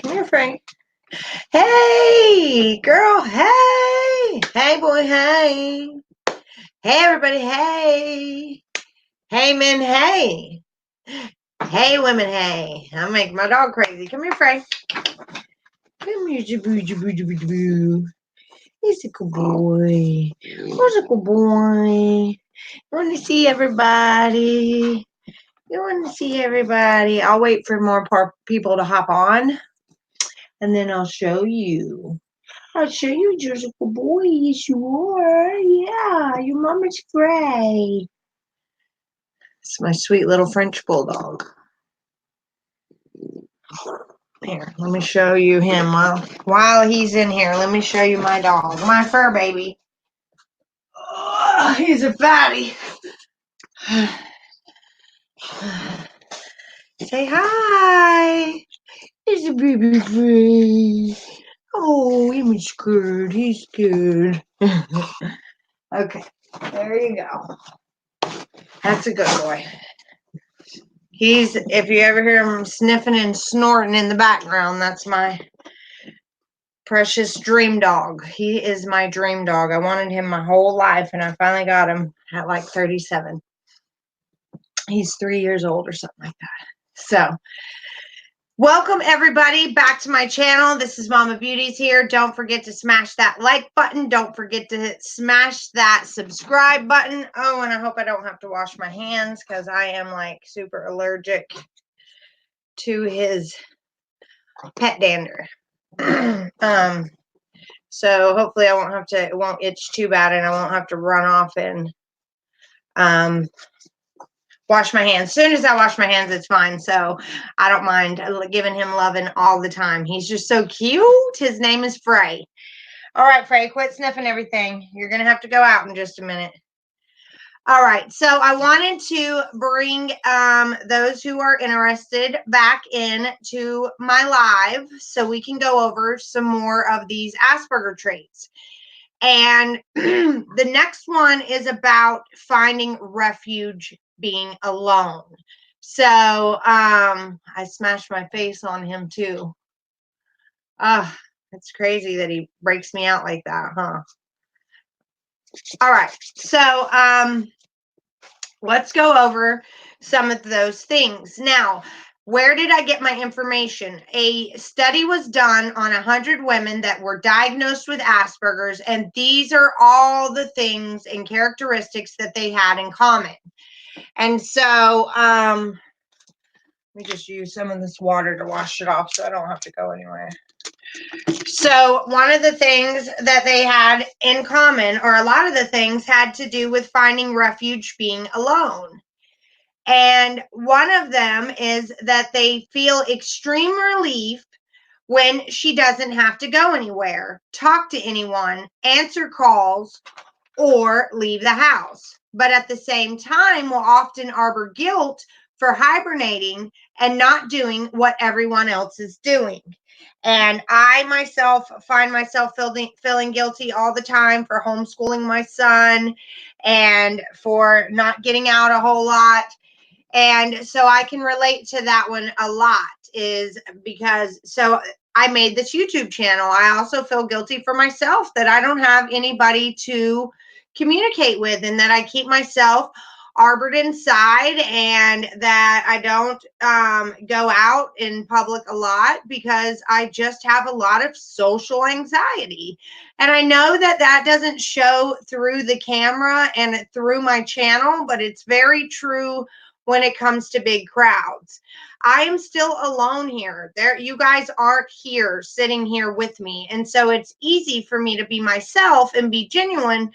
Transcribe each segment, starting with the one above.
Come here, Frank. Hey, girl. Hey. Hey, boy. Hey. Hey, everybody. Hey. Hey, men. Hey. Hey, women. Hey. I'm making my dog crazy. Come here, Frank. Come here, jaboo, jaboo, jaboo, jaboo. He's a good boy. Who's a good boy? You want to see everybody? You want to see everybody? I'll wait for more people to hop on, and then I'll show you. I'll show you, just a good boy. Yes, you are. Yeah, your mama's Frey. It's my sweet little French bulldog. Here, let me show you him while he's in here. Let me show you my dog, my fur baby. Oh, he's a fatty. Say hi. He's a baby Frey. Oh, he's good. He's good. Okay, there you go. That's a good boy. If you ever hear him sniffing and snorting in the background, that's my precious dream dog. He is my dream dog. I wanted him my whole life, and I finally got him at like 37. He's 3 years old or something like that. So, welcome everybody back to my channel. This is Mama Beauties here. Don't forget to smash that like button. Don't forget to smash that subscribe button. Oh, and I hope I don't have to wash my hands because I am like super allergic to his pet dander. So hopefully it won't itch too bad, and I won't have to run off and wash my hands. As soon as I wash my hands, it's fine. So I don't mind giving him loving all the time. He's just so cute. His name is Frey. All right, Frey, quit sniffing everything. You're going to have to go out in just a minute. All right, so I wanted to bring those who are interested back into my live so we can go over some more of these Asperger traits. And the next one is about finding refuge being alone. So I smashed my face on him too. It's crazy that he breaks me out like that, huh? All right, so let's go over some of those things. Now, where did I get my information? A study was done on 100 women that were diagnosed with Asperger's, and these are all the things and characteristics that they had in common. And so, let me just use some of this water to wash it off so I don't have to go anywhere. So one of the things that they had in common, or a lot of the things, had to do with finding refuge being alone. And one of them is that they feel extreme relief when she doesn't have to go anywhere, talk to anyone, answer calls, or leave the house. But at the same time, will often harbor guilt for hibernating and not doing what everyone else is doing. And I myself find myself feeling guilty all the time for homeschooling my son and for not getting out a whole lot. And so I can relate to that one a lot, is because I made this YouTube channel. I also feel guilty for myself that I don't have anybody to communicate with, and that I keep myself arbored inside, and that I don't go out in public a lot because I just have a lot of social anxiety. And I know that that doesn't show through the camera and through my channel, but it's very true when it comes to big crowds. I am still alone here. You guys aren't here sitting here with me. And so it's easy for me to be myself and be genuine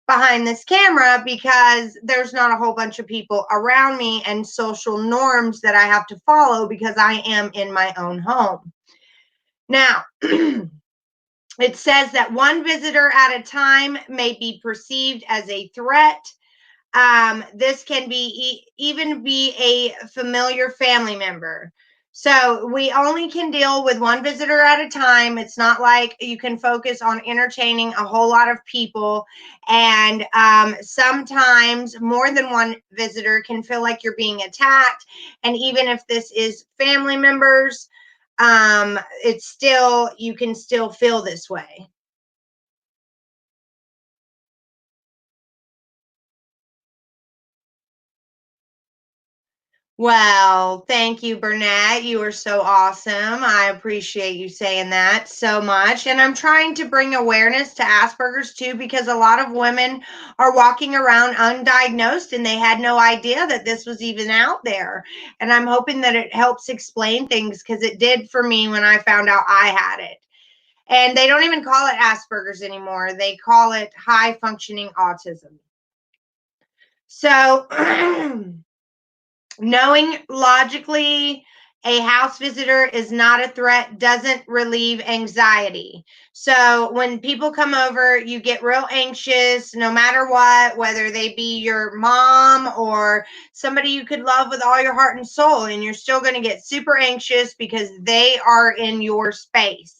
behind this camera because there's not a whole bunch of people around me and social norms that I have to follow because I am in my own home. Now, it says that one visitor at a time may be perceived as a threat. This can be even be a familiar family member. So we only can deal with one visitor at a time. It's not like you can focus on entertaining a whole lot of people. And sometimes more than one visitor can feel like you're being attacked. And even if this is family members, it's still, you can still feel this way. Well, thank you, Burnett. You are so awesome. I appreciate you saying that so much. And I'm trying to bring awareness to Asperger's too, because a lot of women are walking around undiagnosed and they had no idea that this was even out there. And I'm hoping that it helps explain things, because it did for me when I found out I had it. And they don't even call it Asperger's anymore, they call it high functioning autism. So, knowing logically a house visitor is not a threat doesn't relieve anxiety. So when people come over, you get real anxious no matter what, whether they be your mom or somebody you could love with all your heart and soul, and you're still going to get super anxious because they are in your space.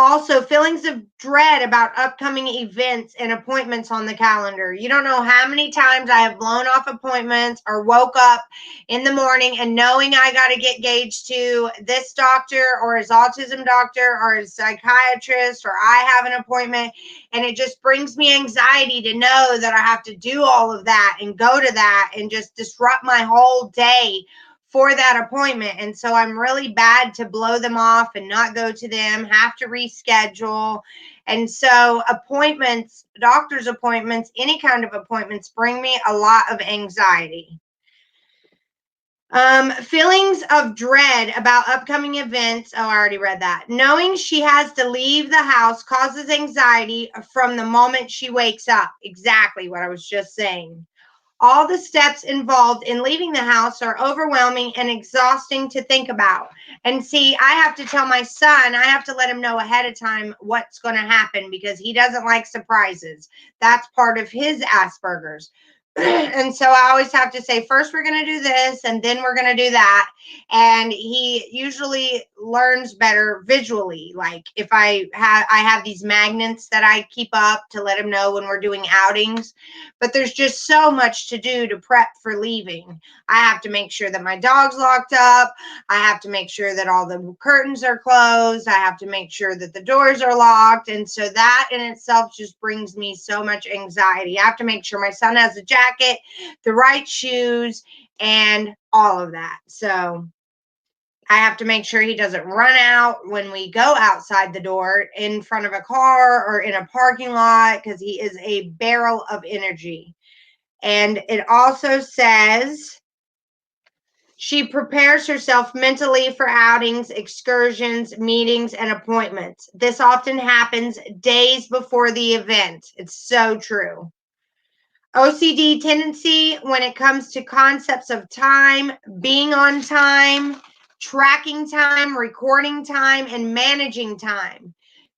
Also, feelings of dread about upcoming events and appointments on the calendar. You don't know how many times I have blown off appointments or woke up in the morning and knowing I got to get gauged to this doctor or his autism doctor or his psychiatrist, or I have an appointment, and it just brings me anxiety to know that I have to do all of that and go to that and just disrupt my whole day for that appointment. And so I'm really bad to blow them off and not go to them, have to reschedule. And so appointments, doctor's appointments, any kind of appointments bring me a lot of anxiety. Feelings of dread about upcoming events. Oh, I already read that. Knowing she has to leave the house causes anxiety from the moment she wakes up. Exactly what I was just saying. All the steps involved in leaving the house are overwhelming and exhausting to think about. And see, I have to tell my son, I have to let him know ahead of time what's going to happen, because he doesn't like surprises. That's part of his Asperger's. And so I always have to say, first we're going to do this and then we're going to do that. And he usually learns better visually. Like if I have these magnets that I keep up to let him know when we're doing outings. But there's just so much to do to prep for leaving. I have to make sure that my dog's locked up. I have to make sure that all the curtains are closed. I have to make sure that the doors are locked. And so that in itself just brings me so much anxiety. I have to make sure my son has a jacket, the right shoes, and all of that. So I have to make sure he doesn't run out when we go outside the door in front of a car or in a parking lot, because he is a barrel of energy. And it also says she prepares herself mentally for outings, excursions, meetings, and appointments. This often happens days before the event. It's so true. OCD tendency when it comes to concepts of time, being on time, tracking time, recording time, and managing time.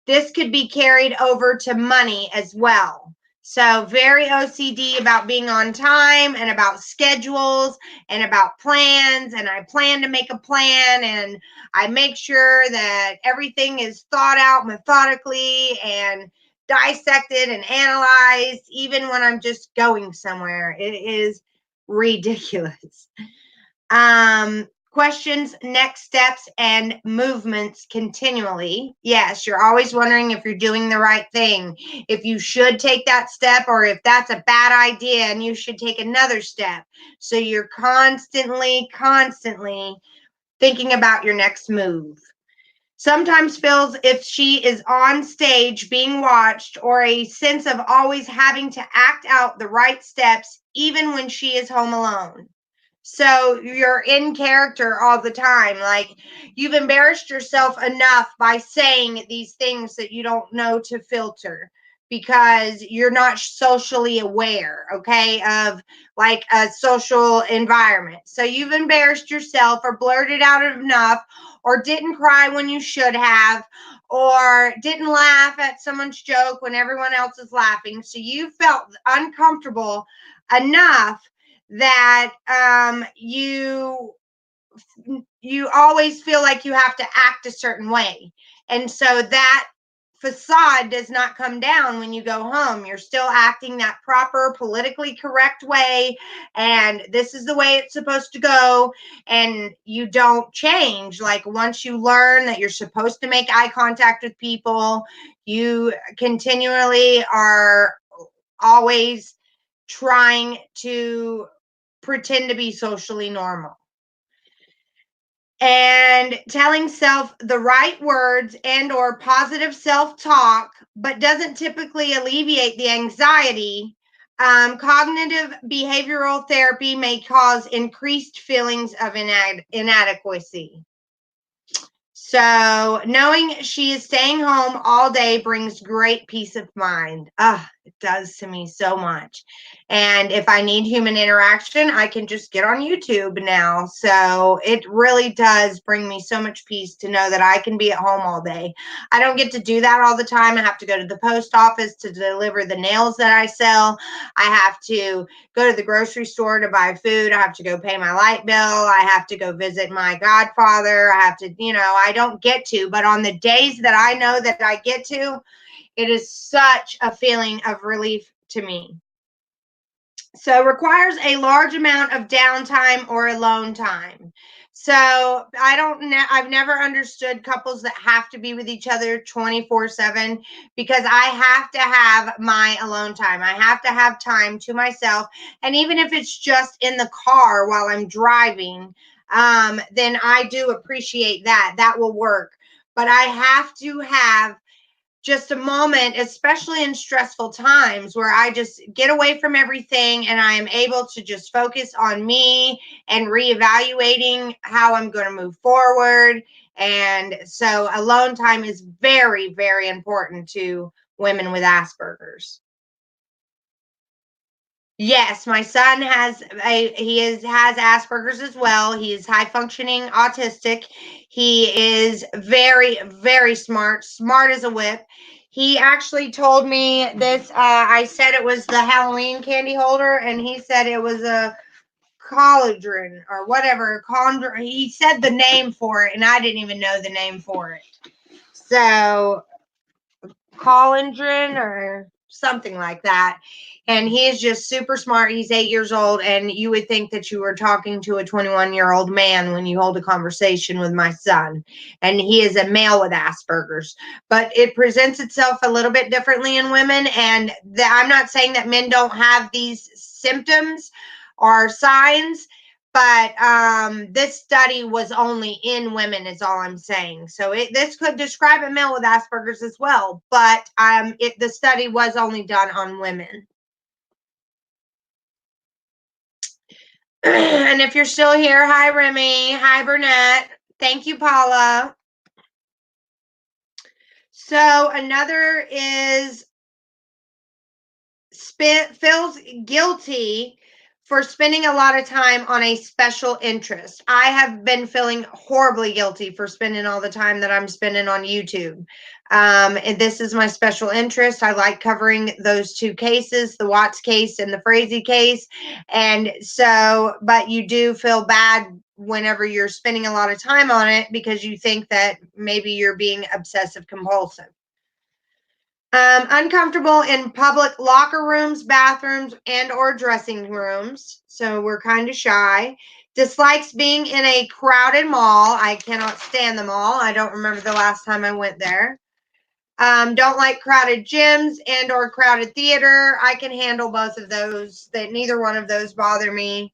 This could be carried over to money as well. So, very OCD about being on time and about schedules and about plans. And I plan to make a plan and I make sure that everything is thought out methodically and dissected and analyzed, even when I'm just going somewhere. It is ridiculous. Questions, next steps, and movements continually. Yes, you're always wondering if you're doing the right thing, if you should take that step, or if that's a bad idea and you should take another step. So you're constantly thinking about your next move. Sometimes feels if she is on stage being watched, or a sense of always having to act out the right steps even when she is home alone. So you're in character all the time. Like you've embarrassed yourself enough by saying these things that you don't know to filter, because you're not socially aware, okay, of like a social environment. So you've embarrassed yourself or blurted out enough, or didn't cry when you should have, or didn't laugh at someone's joke when everyone else is laughing. So you felt uncomfortable enough that you always feel like you have to act a certain way. And so that facade does not come down when you go home. You're still acting that proper, politically correct way, and this is the way it's supposed to go, and you don't change. Like, once you learn that you're supposed to make eye contact with people, you continually are always trying to pretend to be socially normal. And telling self the right words and or positive self-talk, but doesn't typically alleviate the anxiety. Cognitive behavioral therapy may cause increased feelings of inadequacy. So knowing she is staying home all day brings great peace of mind. It does to me so much. And if I need human interaction, I can just get on YouTube now. So it really does bring me so much peace to know that I can be at home all day. I don't get to do that all the time. I have to go to the post office to deliver the nails that I sell. I have to go to the grocery store to buy food. I have to go pay my light bill. I have to go visit my godfather. I have to, I don't get to, but on the days that I know that I get to, it is such a feeling of relief to me. So requires a large amount of downtime or alone time. So I've never understood couples that have to be with each other 24/7, because I have to have my alone time. I have to have time to myself. And even if it's just in the car while I'm driving, then I do appreciate that. That will work. But I have to have just a moment, especially in stressful times, where I just get away from everything and I am able to just focus on me and reevaluating how I'm going to move forward. And so alone time is very, very important to women with Asperger's. Yes, my son has Asperger's as well. He is high functioning autistic. He is very, very smart, smart as a whip. He actually told me this. I said it was the Halloween candy holder, and he said it was a collagen or whatever. He said the name for it, and I didn't even know the name for it. So Collindrin or something like that. And he is just super smart. He's 8 years old, and you would think that you were talking to a 21-year-old man when you hold a conversation with my son. And he is a male with Asperger's, but it presents itself a little bit differently in women. And I'm not saying that men don't have these symptoms or signs, but this study was only in women, is all I'm saying. So this could describe a male with Asperger's as well, but the study was only done on women. And if you're still here, hi Remy, hi Burnett, thank you Paula. So another is feels guilty for spending a lot of time on a special interest. I have been feeling horribly guilty for spending all the time that I'm spending on YouTube. And this is my special interest. I like covering those two cases, the Watts case and the Frazee case. And so, but you do feel bad whenever you're spending a lot of time on it, because you think that maybe you're being obsessive compulsive. Uncomfortable in public locker rooms, bathrooms, and or dressing rooms. So we're kind of shy. Dislikes being in a crowded mall. I cannot stand the mall. I don't remember the last time I went there. Don't like crowded gyms and or crowded theater. I can handle both of those. That neither one of those bother me.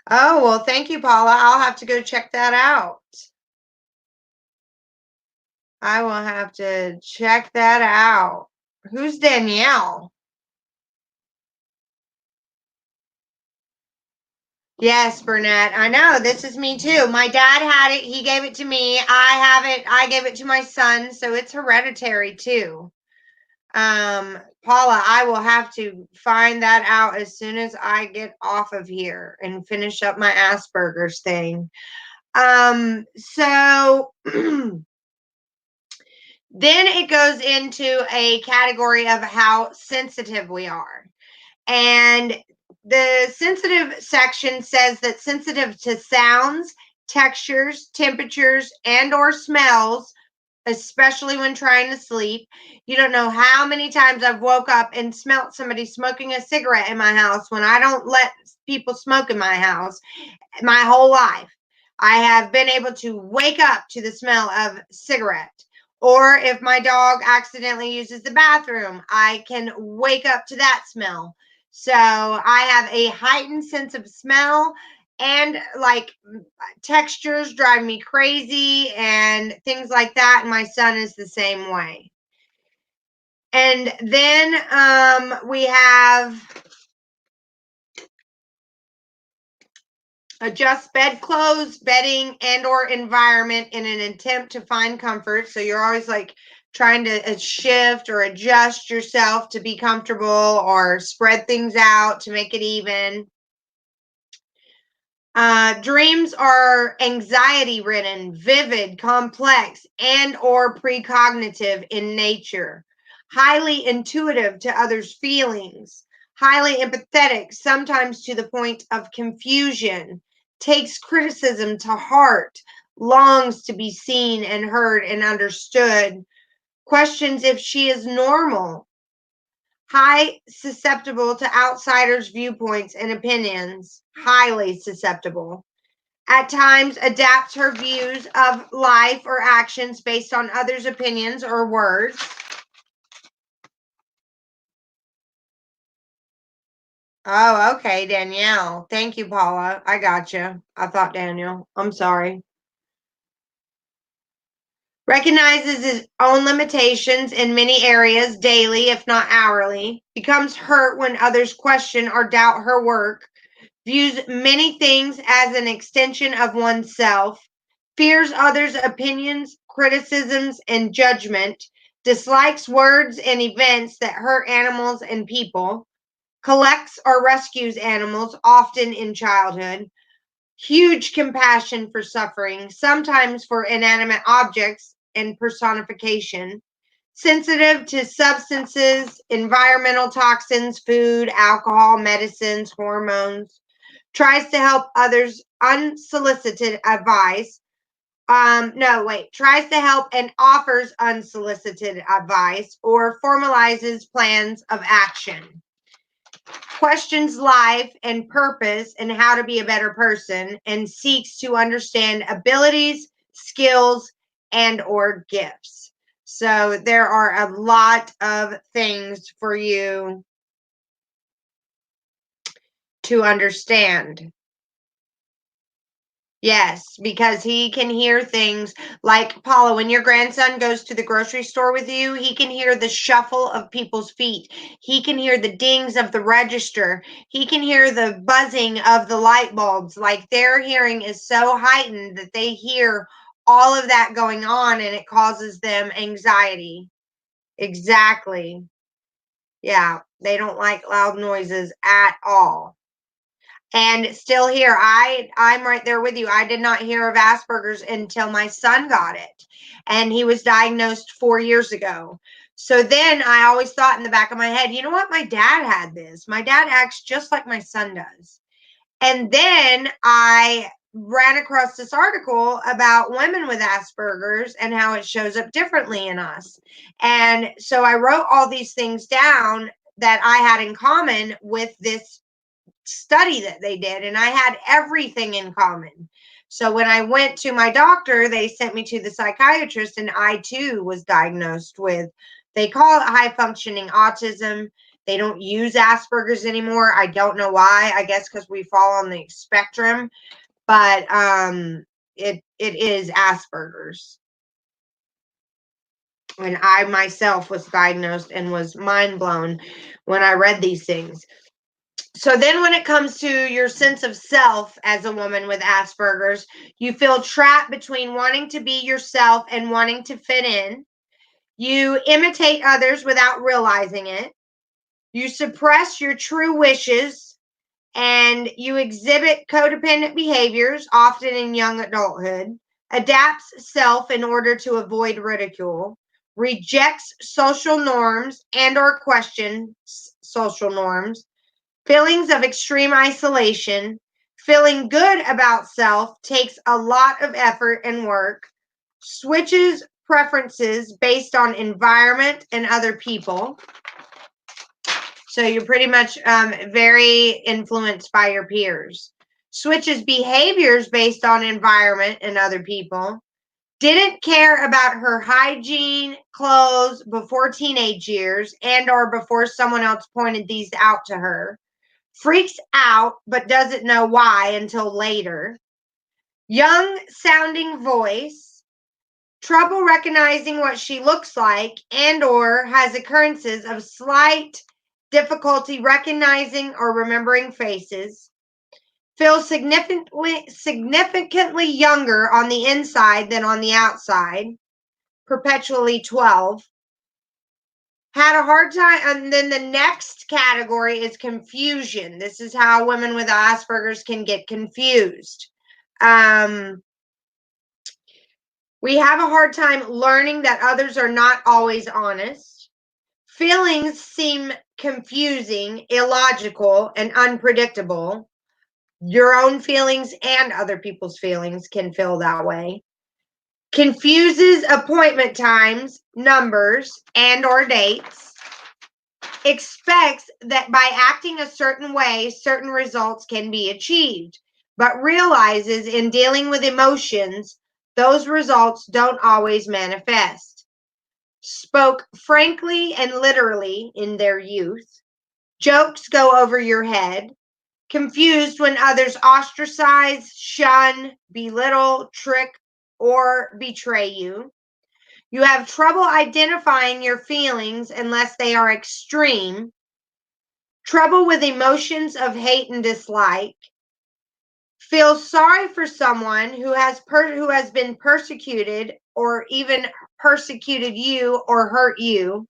Oh, well, thank you, Paula. I'll have to go check that out. I will have to check that out. Who's Danielle? Yes, Burnett. I know. This is me too. My dad had it. He gave it to me. I have it. I gave it to my son. So it's hereditary too. Paula, I will have to find that out as soon as I get off of here and finish up my Asperger's thing. So then it goes into a category of how sensitive we are. And The sensitive section says that sensitive to sounds, textures, temperatures, and or smells, especially when trying to sleep. You don't know how many times I've woke up and smelt somebody smoking a cigarette in my house when I don't let people smoke in my house my whole life. I have been able to wake up to the smell of cigarette. Or if my dog accidentally uses the bathroom, I can wake up to that smell. So I have a heightened sense of smell, and like textures drive me crazy and things like that. And my son is the same way. And then we have adjust bedclothes, bedding, and or environment in an attempt to find comfort. So you're always like trying to shift or adjust yourself to be comfortable or spread things out to make it even. Dreams are anxiety ridden, vivid, complex, and or precognitive in nature, highly intuitive to others' feelings, highly empathetic, sometimes to the point of confusion, takes criticism to heart, longs to be seen and heard and understood, questions if she is normal, high susceptible to outsiders' viewpoints and opinions, highly susceptible, at times adapts her views of life or actions based on others' opinions or words. Oh, okay, Danielle. Thank you, Paula. I got you. I thought Daniel. I'm sorry. Recognizes his own limitations in many areas daily, if not hourly. Becomes hurt when others question or doubt her work. Views many things as an extension of oneself, fears others' opinions, criticisms, and judgment, dislikes words and events that hurt animals and people, collects or rescues animals, often in childhood, huge compassion for suffering, sometimes for inanimate objects and personification, sensitive to substances, environmental toxins, food, alcohol, medicines, hormones, tries to help others unsolicited advice. No, wait, tries to help and offers unsolicited advice or formalizes plans of action. Questions life and purpose and how to be a better person and seeks to understand abilities, skills, and or gifts. So there are a lot of things for you to understand. Yes, because he can hear things like Paula, when your grandson goes to the grocery store with you, he can hear the shuffle of people's feet. He can hear the dings of the register. He can hear the buzzing of the light bulbs. Like their hearing is so heightened that they hear all of that going on and it causes them anxiety. Exactly. Yeah, they don't like loud noises at all. And still here, I'm right there with you. I did not hear of Asperger's until my son got it, and he was diagnosed 4 years ago. So then I always thought in the back of my head, you know what, my dad had this. My dad acts just like my son does. And then I ran across this article about women with Asperger's and how it shows up differently in us. And so I wrote all these things down that I had in common with this study that they did, and I had everything in common. So when I went to my doctor, they sent me to the psychiatrist, and I too was diagnosed with, they call it high functioning autism. They don't use Asperger's anymore. I don't know why. I guess because we fall on the spectrum, but it is Asperger's. And I myself was diagnosed and was mind blown when I read these things. So then when it comes to your sense of self as a woman with Asperger's, you feel trapped between wanting to be yourself and wanting to fit in. You imitate others without realizing it. You suppress your true wishes and you exhibit codependent behaviors, often in young adulthood. Adapts self in order to avoid ridicule. Rejects social norms and or questions social norms, Feelings of extreme isolation. Feeling good about self takes a lot of effort and work. Switches preferences based on environment and other people. So you're pretty much very influenced by your peers. Switches behaviors based on environment and other people. Didn't care about her hygiene, clothes before teenage years and or before someone else pointed these out to her. Freaks out but doesn't know why until later. Young sounding voice. Trouble recognizing what she looks like and or has occurrences of slight difficulty recognizing or remembering faces. Feels significantly younger on the inside than on the outside. Perpetually 12. Had a hard time. And then the next category is confusion. This is how women with Asperger's can get confused. We have a hard time learning that others are not always honest. Feelings seem confusing, illogical, and unpredictable. Your own feelings and other people's feelings can feel that way. Confuses appointment times, numbers, and or dates. Expects that by acting a certain way, certain results can be achieved, but realizes in dealing with emotions, those results don't always manifest. Spoke frankly and literally in their youth. Jokes go over your head. Confused when others ostracize, shun, belittle, trick, or betray you. You have trouble identifying your feelings unless they are extreme. Trouble with emotions of hate and dislike. Feel sorry for someone who has been persecuted or even persecuted you or hurt you.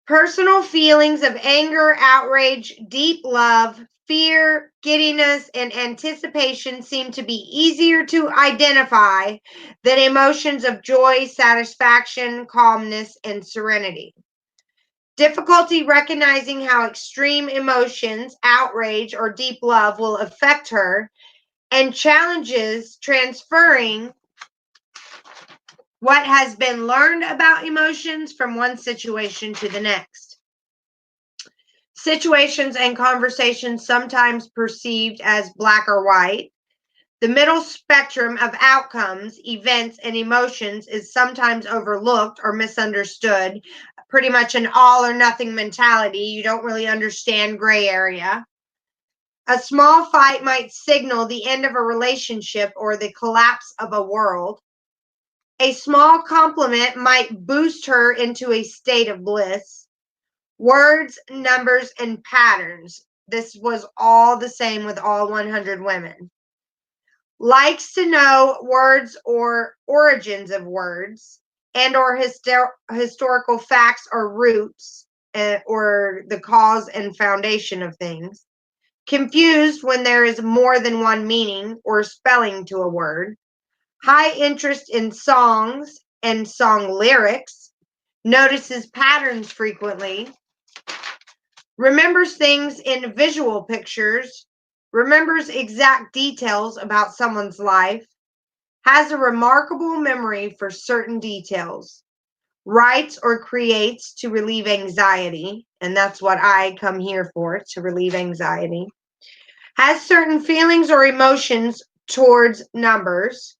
Personal feelings of anger, outrage, deep love, fear, giddiness, and anticipation seem to be easier to identify than emotions of joy, satisfaction, calmness, and serenity. Difficulty recognizing how extreme emotions, outrage, or deep love will affect her, and challenges transferring what has been learned about emotions from one situation to the next. Situations and conversations sometimes perceived as black or white. The middle spectrum of outcomes, events, and emotions is sometimes overlooked or misunderstood. Pretty much an all or nothing mentality. You don't really understand gray area. A small fight might signal the end of a relationship or the collapse of a world. A small compliment might boost her into a state of bliss. Words, numbers, and patterns. This was all the same with all 100 women. Likes to know words or origins of words and or historical facts or roots or the cause and foundation of things. Confused when there is more than one meaning or spelling to a word. High interest in songs and song lyrics. Notices patterns frequently. Remembers things in visual pictures. Remembers exact details about someone's life. Has a remarkable memory for certain details. Writes or creates to relieve anxiety. And that's what I come here for, to relieve anxiety. Has certain feelings or emotions towards numbers.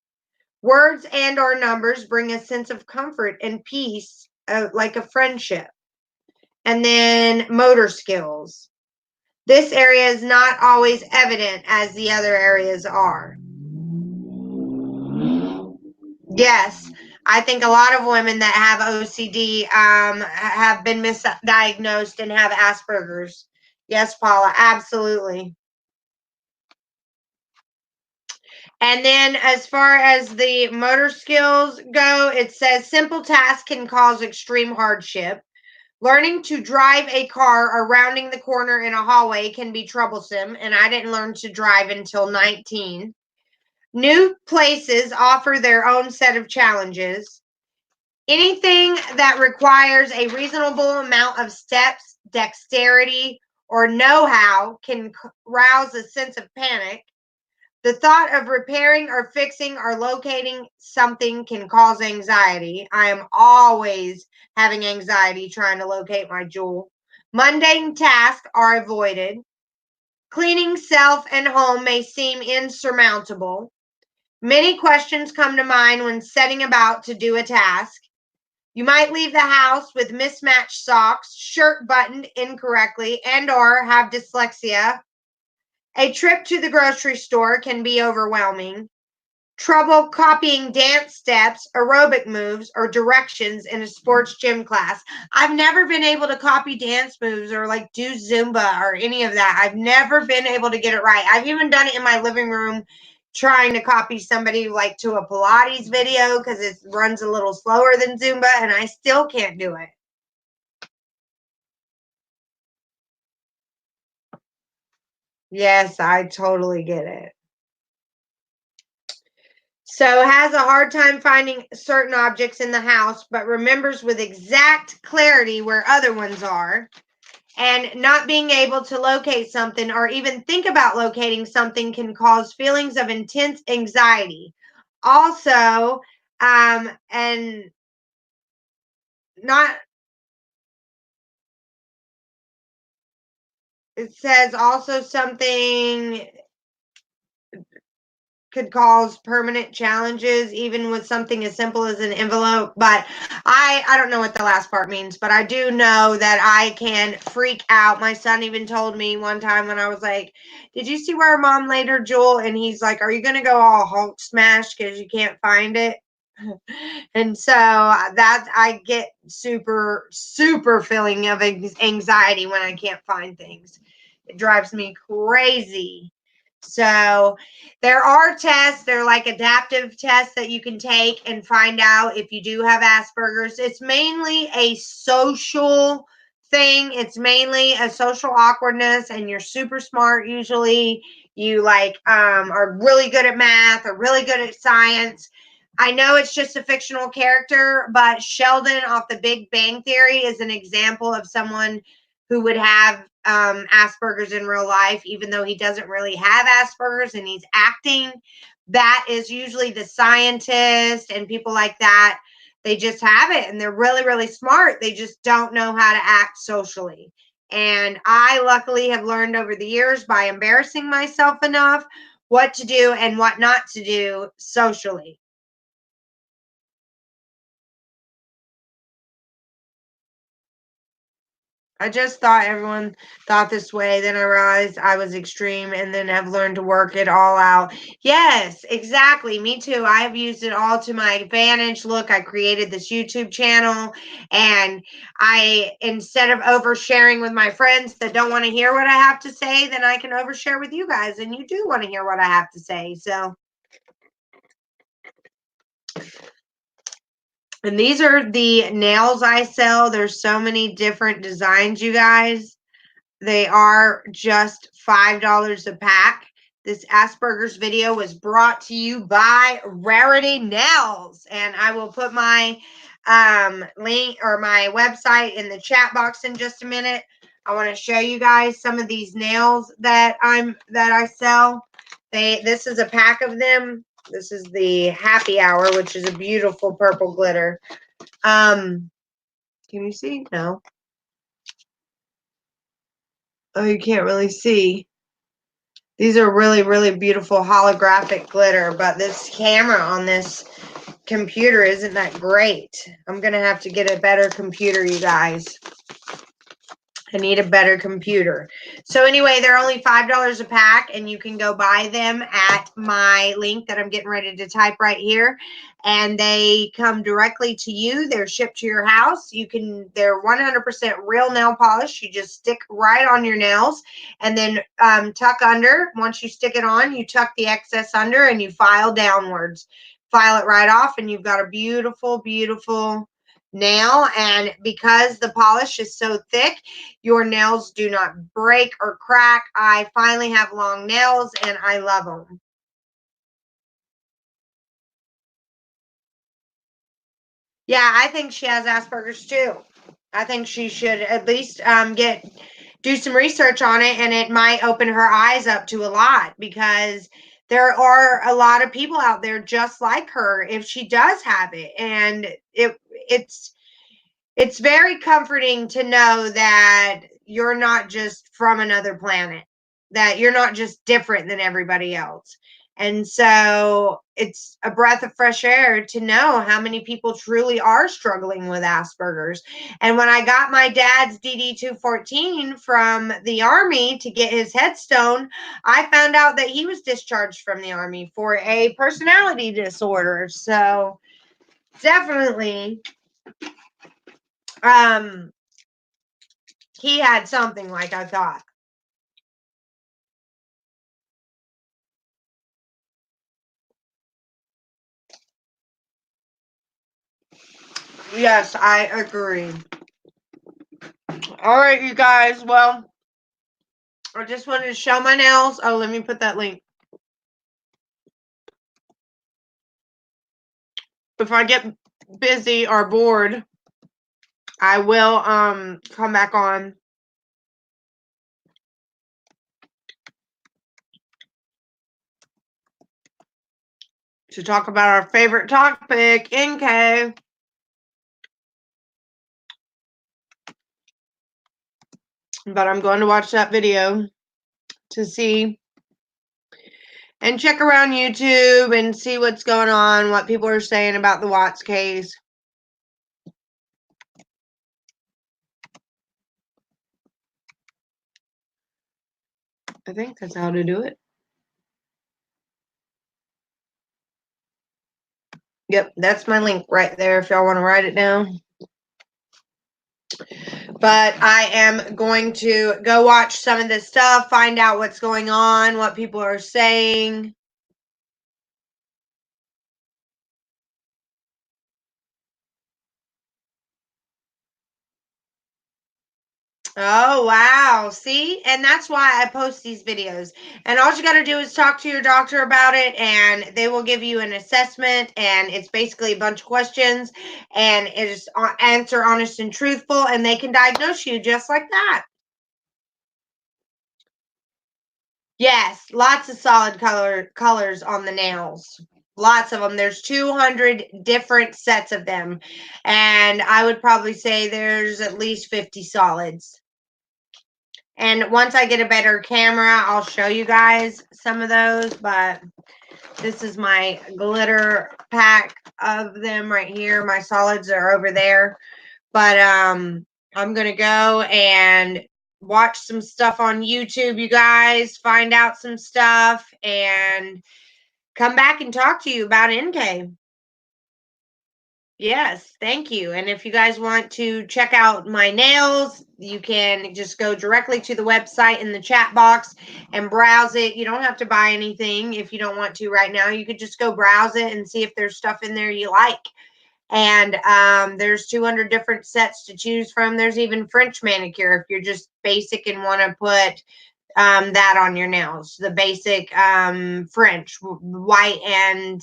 Words and or numbers bring a sense of comfort and peace, like a friendship. And then motor skills. This area is not always evident as the other areas are. Yes, I think a lot of women that have OCD have been misdiagnosed and have Asperger's. Yes, Paula, absolutely. And then as far as the motor skills go, it says simple tasks can cause extreme hardship. Learning to drive a car or rounding the corner in a hallway can be troublesome, and I didn't learn to drive until 19. New places offer their own set of challenges. Anything that requires a reasonable amount of steps, dexterity, or know-how can rouse a sense of panic. The thought of repairing or fixing or locating something can cause anxiety. I am always having anxiety trying to locate my jewel. Mundane tasks are avoided. Cleaning self and home may seem insurmountable. Many questions come to mind when setting about to do a task. You might leave the house with mismatched socks, shirt buttoned incorrectly, and or have dyslexia. A trip to the grocery store can be overwhelming. Trouble copying dance steps, aerobic moves, or directions in a sports gym class. I've never been able to copy dance moves or like do Zumba or any of that. I've never been able to get it right. I've even done it in my living room trying to copy somebody like to a Pilates video because it runs a little slower than Zumba, and I still can't do it. Yes, I totally get it. So has a hard time finding certain objects in the house, but remembers with exact clarity where other ones are. And not being able to locate something or even think about locating something can cause feelings of intense anxiety. Also, and not, it says also something could cause permanent challenges even with something as simple as an envelope, but I don't know what the last part means, but I do know that I can freak out. My son even told me one time when I was like, did you see where mom laid her jewel? And he's like, are you going to go all Hulk smash because you can't find it? And so that I get super feeling of anxiety when I can't find things. It drives me crazy. So there are tests, they're like adaptive tests that you can take and find out if you do have Asperger's. It's mainly a social thing. It's mainly a social awkwardness, and you're super smart usually. You like are really good at math or really good at science. I know it's just a fictional character, but Sheldon off the Big Bang Theory is an example of someone who would have Asperger's in real life, even though he doesn't really have Asperger's and he's acting. That is usually the scientist and people like that. They just have it and they're really smart. They just don't know how to act socially. And I luckily have learned over the years by embarrassing myself enough what to do and what not to do socially. I just thought everyone thought this way. Then I realized I was extreme and then have learned to work it all out. Yes, exactly. Me too. I have used it all to my advantage. Look, I created this YouTube channel and instead of oversharing with my friends that don't want to hear what I have to say, then I can overshare with you guys and you do want to hear what I have to say. So, and these are the nails I sell. There's so many different designs, you guys. They are just $5 a pack. This Asperger's video was brought to you by Rarity Nails. And I will put my link or my website in the chat box in just a minute. I want to show you guys some of these nails that I sell. This is a pack of them. This is the Happy Hour, which is a beautiful purple glitter. Can you see? No. Oh, you can't really see. These are really beautiful holographic glitter, but this camera on this computer isn't that great. I'm going to have to get a better computer, you guys. I need a better computer. So anyway, they're only $5 a pack, and you can go buy them at my link that I'm getting ready to type right here. And they come directly to you. They're shipped to your house. They're 100% real nail polish. You just stick right on your nails and then tuck under. Once you stick it on, you tuck the excess under and you file downwards. File it right off, and you've got a beautiful nail. And because the polish is so thick, your nails do not break or crack. I finally have long nails and I love them. Yeah, I think she has Asperger's too. I think she should at least get do some research on it, and it might open her eyes up to a lot, because there are a lot of people out there just like her if she does have it. And it's very comforting to know that you're not just from another planet, that you're not just different than everybody else. And so it's a breath of fresh air to know how many people truly are struggling with Asperger's. And when I got my dad's DD 214 from the Army to get his headstone, I found out that he was discharged from the Army for a personality disorder. So definitely, he had something, like I thought. Yes, I agree. All right, you guys. Well, I just wanted to show my nails. Oh, let me put that link. If I get busy or bored, I will come back on to talk about our favorite topic, NK. But I'm going to watch that video to see and check around YouTube and see what's going on, what people are saying about the Watts case. I think that's how to do it. Yep, that's my link right there if y'all want to write it down. But I am going to go watch some of this stuff, find out what's going on, what people are saying. Oh, wow. See? And that's why I post these videos. And all you got to do is talk to your doctor about it, and they will give you an assessment. And it's basically a bunch of questions, and it is answer honest and truthful, and they can diagnose you just like that. Yes, lots of solid colors on the nails. Lots of them. There's 200 different sets of them. And I would probably say there's at least 50 solids. And once I get a better camera, I'll show you guys some of those. But this is my glitter pack of them right here. My solids are over there. But I'm going to go and watch some stuff on YouTube, you guys. Find out some stuff and come back and talk to you about NK. Yes, thank you. And if you guys want to check out my nails, you can just go directly to the website in the chat box and browse it. You don't have to buy anything if you don't want to right now. You could just go browse it and see if there's stuff in there you like. And there's 200 different sets to choose from. There's even French manicure if you're just basic and want to put that on your nails. The basic French, white and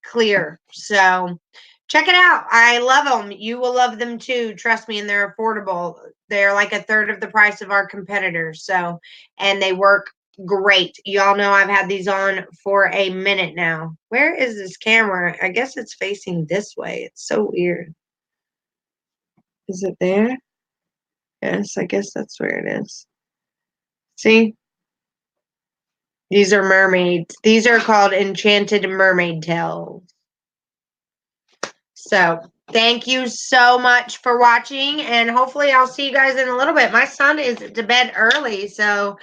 clear. So check it out. I love them. You will love them too. Trust me, and they're affordable. They're like a third of the price of our competitors. So, and they work great. Y'all know I've had these on for a minute now. Where is this camera? I guess it's facing this way. It's so weird. Is it there? Yes, I guess that's where it is. See? These are mermaids. These are called enchanted mermaid tails. So thank you so much for watching, and hopefully I'll see you guys in a little bit. My son is to bed early, so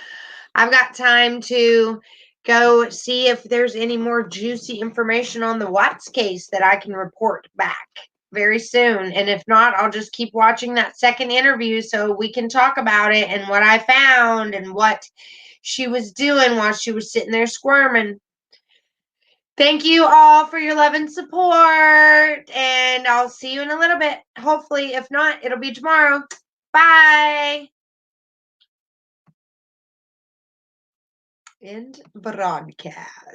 I've got time to go see if there's any more juicy information on the Watts case that I can report back very soon. And if not, I'll just keep watching that second interview so we can talk about it and what I found and what she was doing while she was sitting there squirming. Thank you all for your love and support, and I'll see you in a little bit. Hopefully, if not, it'll be tomorrow. Bye. End broadcast.